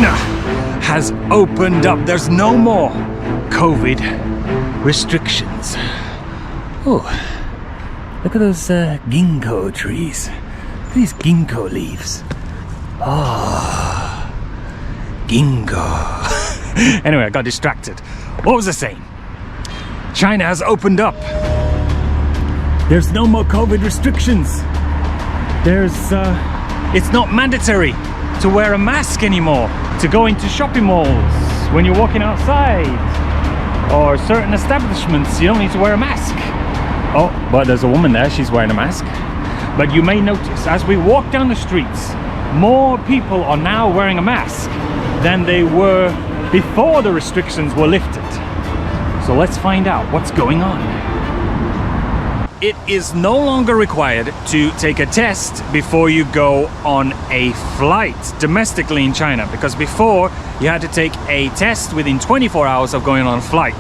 China has opened up. There's no more COVID restrictions. Oh, look at those ginkgo trees. Look at these ginkgo leaves. Oh, ginkgo. Anyway, I got distracted. What was I saying? China has opened up. There's no more COVID restrictions. It's not mandatory to wear a mask anymore to go into shopping malls when you're walking outside, or certain establishments you don't need to wear a mask. Oh, but there's a woman there, she's wearing a mask. But you may notice as we walk down the streets, more people are now wearing a mask than they were before the restrictions were lifted. So let's find out what's going on. It is no longer required to take a test before you go on a flight domestically in China, because before you had to take a test within 24 hours of going on a flight,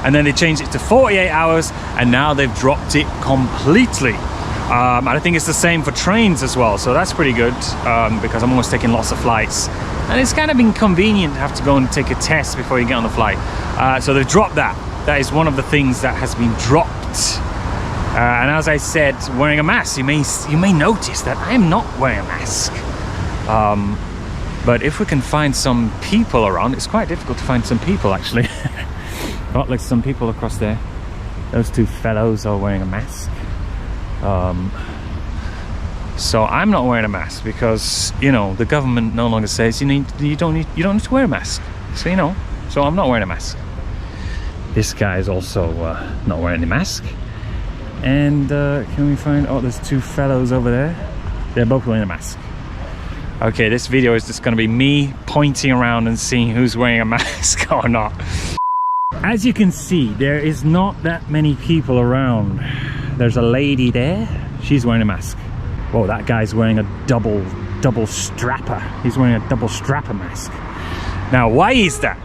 and then they changed it to 48 hours, and now they've dropped it completely. And I think it's the same for trains as well, so that's pretty good, because I'm always taking lots of flights, and it's kind of inconvenient to have to go and take a test before you get on the flight. So they've dropped that. That is one of the things that has been dropped. And as I said, wearing a mask, you may notice that I am not wearing a mask. But if we can find some people around, it's quite difficult to find some people actually. Got like some people across there. Those two fellows are wearing a mask. So I'm not wearing a mask because, you know, the government no longer says you don't need to wear a mask. So, you know, so I'm not wearing a mask. This guy is also not wearing a mask. And can we find, oh, there's two fellows over there. They're both wearing a mask. Okay, this video is just going to be me pointing around and seeing who's wearing a mask or not. As you can see, there is not that many people around. There's a lady there, she's wearing a mask. Whoa, that guy's wearing a double strapper. He's wearing a double strapper mask. Now, why is that?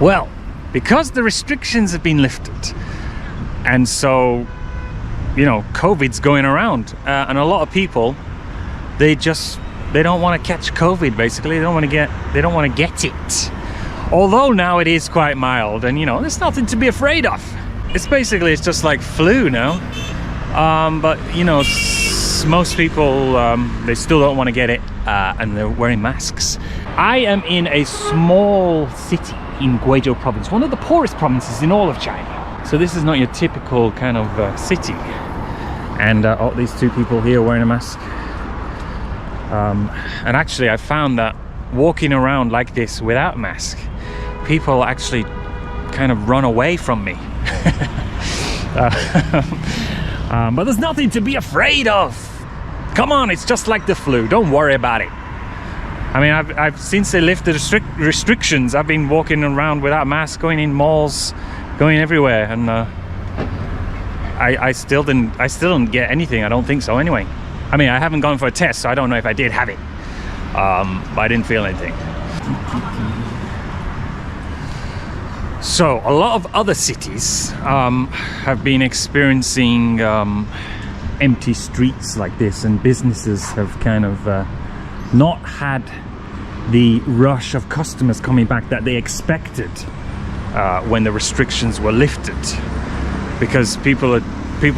Well, because the restrictions have been lifted, and so, you know, COVID's going around, and a lot of people, they don't want to catch COVID. Basically, they don't want to get it. Although now it is quite mild, and you know, there's nothing to be afraid of. It's just like flu now. But you know, most people they still don't want to get it, and they're wearing masks. I am in a small city in Guizhou province, one of the poorest provinces in all of China. So this is not your typical kind of city. And oh, these two people here wearing a mask. And actually I found that walking around like this without a mask, people actually kind of run away from me. But there's nothing to be afraid of. Come on, it's just like the flu. Don't worry about it. I mean, I've since they lifted restrictions, I've been walking around without a mask, going in malls, going everywhere, and I still didn't get anything. I don't think so anyway. I mean, I haven't gone for a test, so I don't know if I did have it, but I didn't feel anything. So a lot of other cities have been experiencing empty streets like this, and businesses have kind of not had the rush of customers coming back that they expected when the restrictions were lifted, because people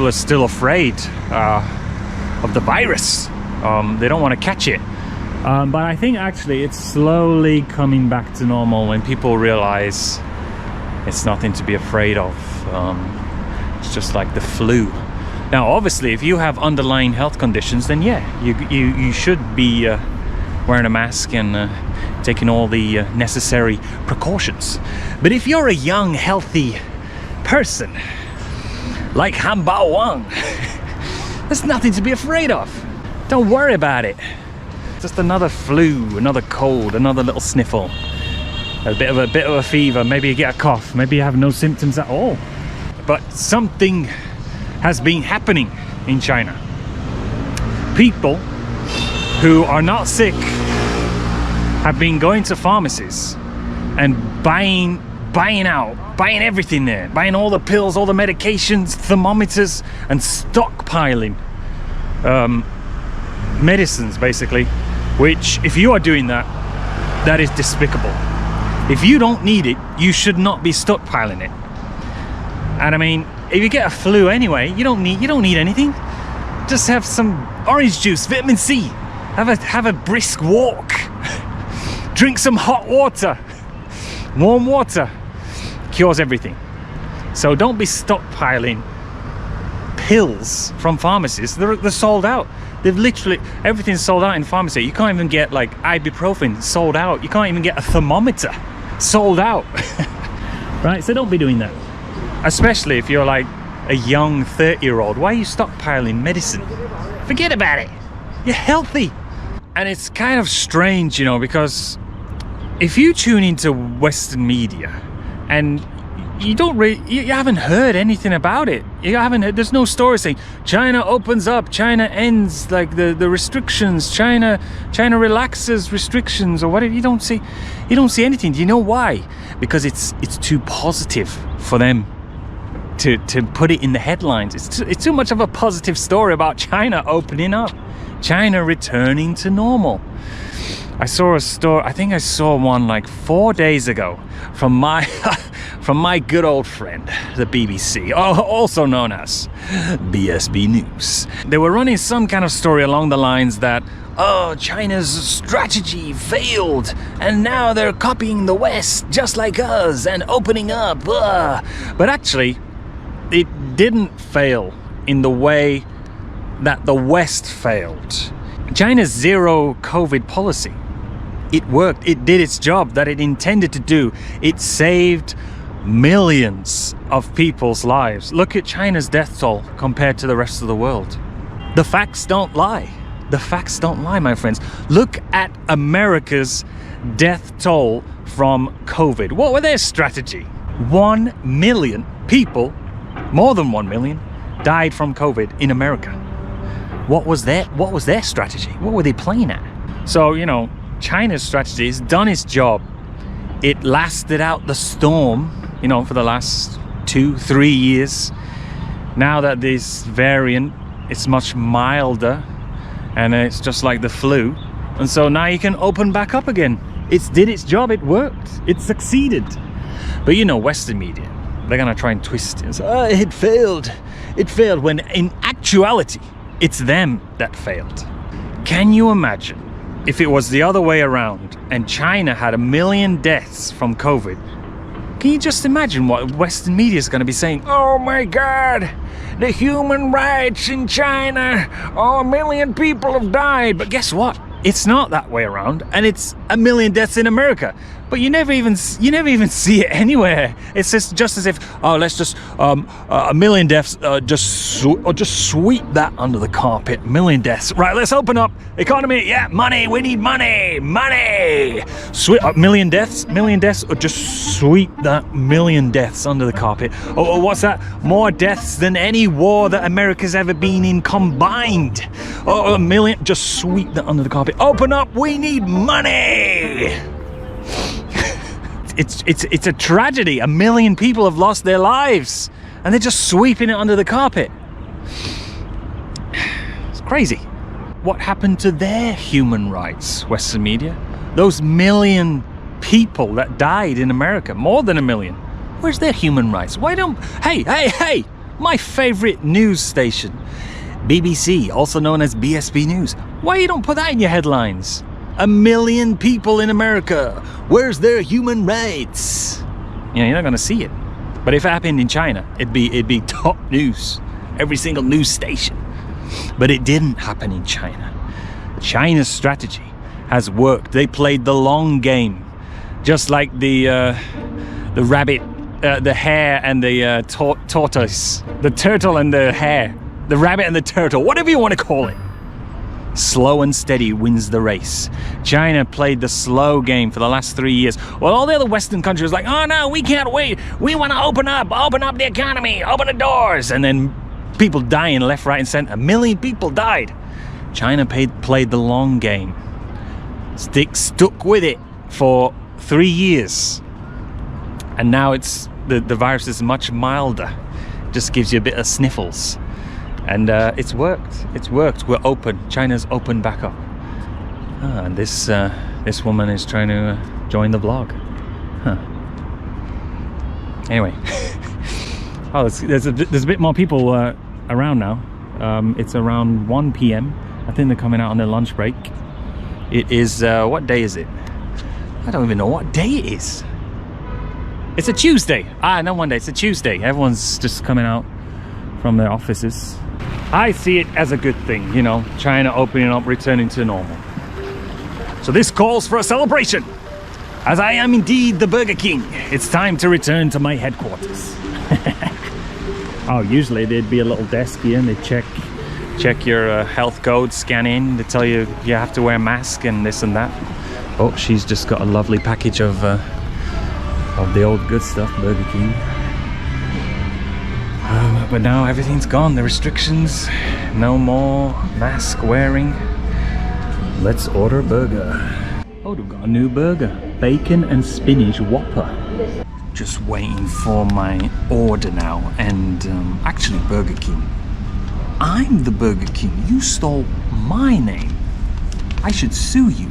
are still afraid of the virus. They don't want to catch it, but I think actually it's slowly coming back to normal when people realize it's nothing to be afraid of. It's just like the flu. Now obviously if you have underlying health conditions, then yeah, you should be wearing a mask and taking all the necessary precautions. But if you're a young, healthy person like Han Bao Wang, there's nothing to be afraid of. Don't worry about it. Just another flu, another cold, another little sniffle, a bit of a fever. Maybe you get a cough. Maybe you have no symptoms at all. But something has been happening in China. People who are not sick have been going to pharmacies and buying everything there, buying all the pills, all the medications, thermometers, and stockpiling medicines basically, which if you are doing that, that is despicable. If you don't need it, you should not be stockpiling it. And I mean, if you get a flu anyway, you don't need anything. Just have some orange juice, vitamin C. Have a brisk walk. Drink some hot water. Warm water cures everything. So don't be stockpiling pills from pharmacies. They're sold out. They've literally, everything's sold out in pharmacy. You can't even get like ibuprofen, sold out. You can't even get a thermometer, sold out. Right, so don't be doing that. Especially if you're like a young 30-year-old. Why are you stockpiling medicine? Forget about it. You're healthy. And it's kind of strange, you know, because if you tune into Western media and you haven't heard anything about it. There's no story saying China opens up, China ends like the restrictions, China relaxes restrictions or whatever. You don't see anything. Do you know why? Because it's too positive for them to put it in the headlines. It's too much of a positive story about China opening up, China returning to normal. I saw a story, I think I saw one like 4 days ago from my good old friend, the BBC, also known as BSB News. They were running some kind of story along the lines that, China's strategy failed and now they're copying the West just like us and opening up. But actually, it didn't fail in the way that the West failed. China's zero COVID policy, it worked. It did its job that it intended to do. It saved millions of people's lives. Look at China's death toll compared to the rest of the world. The facts don't lie. The facts don't lie, my friends. Look at America's death toll from COVID. What were their strategy? 1 million people, more than 1 million, died from COVID in America. What was their strategy? What were they playing at? So, you know, China's strategy has done its job. It lasted out the storm, you know, for the last 2-3 years. Now that this variant is much milder and it's just like the flu, and so now you can open back up again. It did its job. It worked. It succeeded. But you know, Western media, they're gonna try and twist it and say, it failed. It failed, when in actuality it's them that failed. Can you imagine if it was the other way around and China had 1 million deaths from COVID? Can you just imagine what Western media is going to be saying? Oh my God, the human rights in China. 1 million people have died. But guess what? It's not that way around, and it's 1 million deaths in America. But you never even see it anywhere. It's just as if, let's just 1 million deaths, just sweep that under the carpet. 1 million deaths, right? Let's open up economy. Yeah, money. We need money. Sweep 1 million deaths, or just sweep that 1 million deaths under the carpet. Or what's that? More deaths than any war that America's ever been in combined. 1 million. Just sweep that under the carpet. Open up. We need money. It's a tragedy. 1 million people have lost their lives and they're just sweeping it under the carpet. It's crazy. What happened to their human rights, Western media? Those 1 million people that died in America, more than 1 million. Where's their human rights? Why don't... Hey, my favorite news station, BBC, also known as BSB News. Why you don't put that in your headlines? 1 million people in America. Where's their human rights? You know, you're not going to see it. But if it happened in China, it'd be top news. Every single news station. But it didn't happen in China. China's strategy has worked. They played the long game, just like the rabbit, the hare, and the tortoise, the turtle and the hare, the rabbit and the turtle, whatever you want to call it. Slow and steady wins the race. China played the slow game for the last 3 years. Well, all the other Western countries were like, oh no, we can't wait. We want to open up the economy, open the doors. And then people dying left, right, and center. 1 million people died. China played the long game. Stuck with it for 3 years. And now the virus is much milder. Just gives you a bit of sniffles. And it's worked. We're open. China's opened back up. And this this woman is trying to join the vlog. Huh. Anyway, oh, there's a bit more people around now. It's around 1 p.m. I think they're coming out on their lunch break. It is, what day is it? I don't even know what day it is. It's a Tuesday. No wonder, it's a Tuesday. Everyone's just coming out from their offices. I see it as a good thing, you know, China opening up, returning to normal. So this calls for a celebration. As I am indeed the Burger King, it's time to return to my headquarters. Oh, usually there'd be a little desk here and they'd check your health code, scan in, they tell you you have to wear a mask and this and that. Oh, she's just got a lovely package of the old good stuff, Burger King. But now everything's gone, the restrictions, no more mask wearing. Let's order a burger. Oh, we've got a new burger. Bacon and spinach Whopper. Just waiting for my order now, and actually Burger King. I'm the Burger King. You stole my name. I should sue you.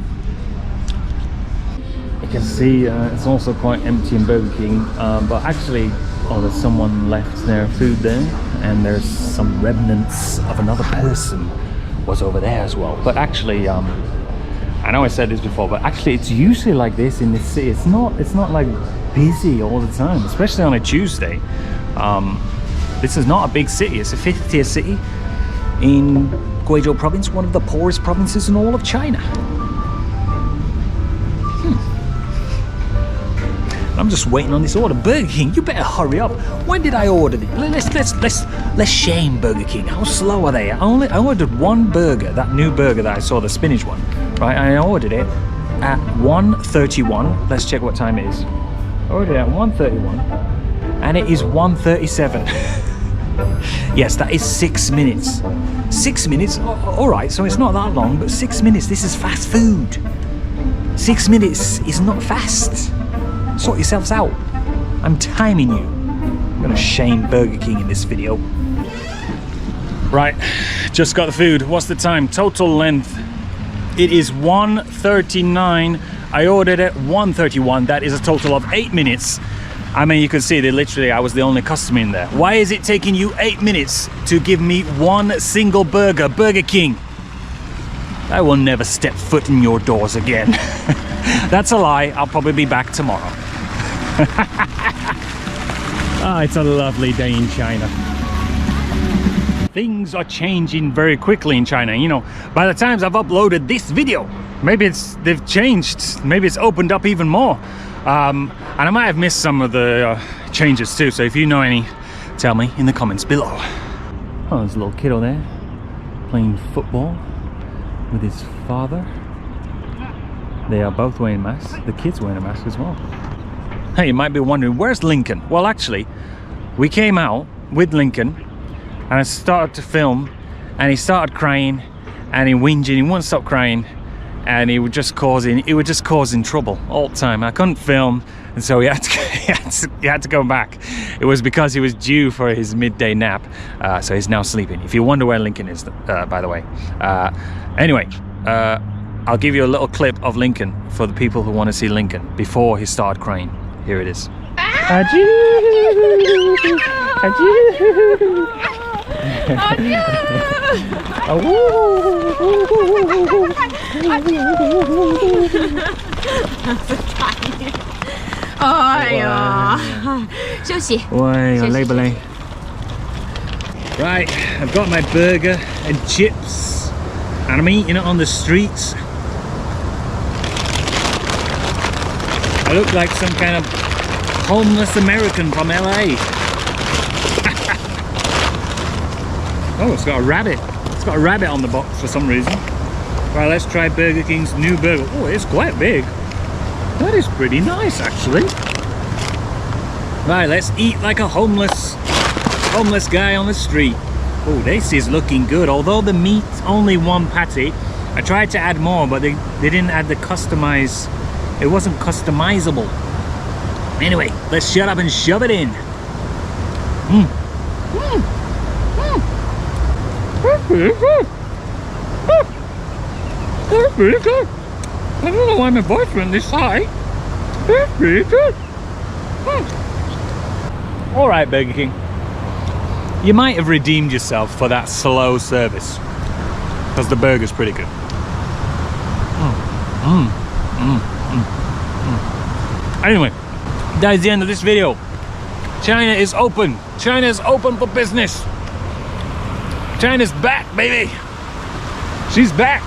You can see it's also quite empty in Burger King, but actually, oh, there's someone left their food there, and there's some remnants of another person was over there as well. But actually, I know I said this before, but actually it's usually like this in this city. It's not like busy all the time, especially on a Tuesday. This is not a big city. It's a 5th tier city in Guizhou province, one of the poorest provinces in all of China. I'm just waiting on this order. Burger King, you better hurry up. When did I order it? Let's shame Burger King. How slow are they? I ordered one burger, that new burger that I saw, the spinach one. Right, I ordered it at 1:31. Let's check what time it is. I ordered it at 1:31, and it is 1:37. Yes, that is 6 minutes. 6 minutes? All right, so it's not that long, but 6 minutes. This is fast food. 6 minutes is not fast. Sort yourselves out. I'm timing you. I'm gonna shame Burger King in this video. Right, just got the food. What's the time? Total length. It is 1:39. I ordered at 1:31. That is a total of 8 minutes. I mean, you can see that literally I was the only customer in there. Why is it taking you 8 minutes to give me one single burger, Burger King? I will never step foot in your doors again. That's a lie. I'll probably be back tomorrow. Ah, it's a lovely day in China. Things are changing very quickly in China. You know, by the time I've uploaded this video, maybe they've changed. Maybe it's opened up even more. And I might have missed some of the changes too. So if you know any, tell me in the comments below. Oh, there's a little kiddo there playing football with his father. They are both wearing masks. The kid's wearing a mask as well. Hey, you might be wondering, where's Lincoln? Well, actually, we came out with Lincoln and I started to film and he started crying and he whinging, he wouldn't stop crying, and he was just causing trouble all the time. I couldn't film, and so he had to go back. It was because he was due for his midday nap, so he's now sleeping. If you wonder where Lincoln is, by the way. Anyway, I'll give you a little clip of Lincoln for the people who want to see Lincoln before he started crying. Here it is. Adieu! Adieu! Right, I've got my burger and chips and I'm eating it on the streets. I look like some kind of homeless American from LA. Oh, it's got a rabbit. It's got a rabbit on the box for some reason. Right, let's try Burger King's new burger. Oh, it's quite big. That is pretty nice, actually. Right, let's eat like a homeless guy on the street. Oh, this is looking good. Although the meat's only one patty, I tried to add more, but they didn't add the customize. It wasn't customizable. Anyway, let's shut up and shove it in. That's pretty good. I don't know why my voice went this high. That's pretty good. Alright, Burger King. You might have redeemed yourself for that slow service. Because the burger's pretty good. Anyway, that is the end of this video. China is open. China is open for business. China's back, baby. She's back.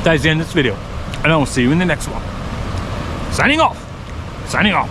That is the end of this video. And I will see you in the next one. Signing off. Signing off.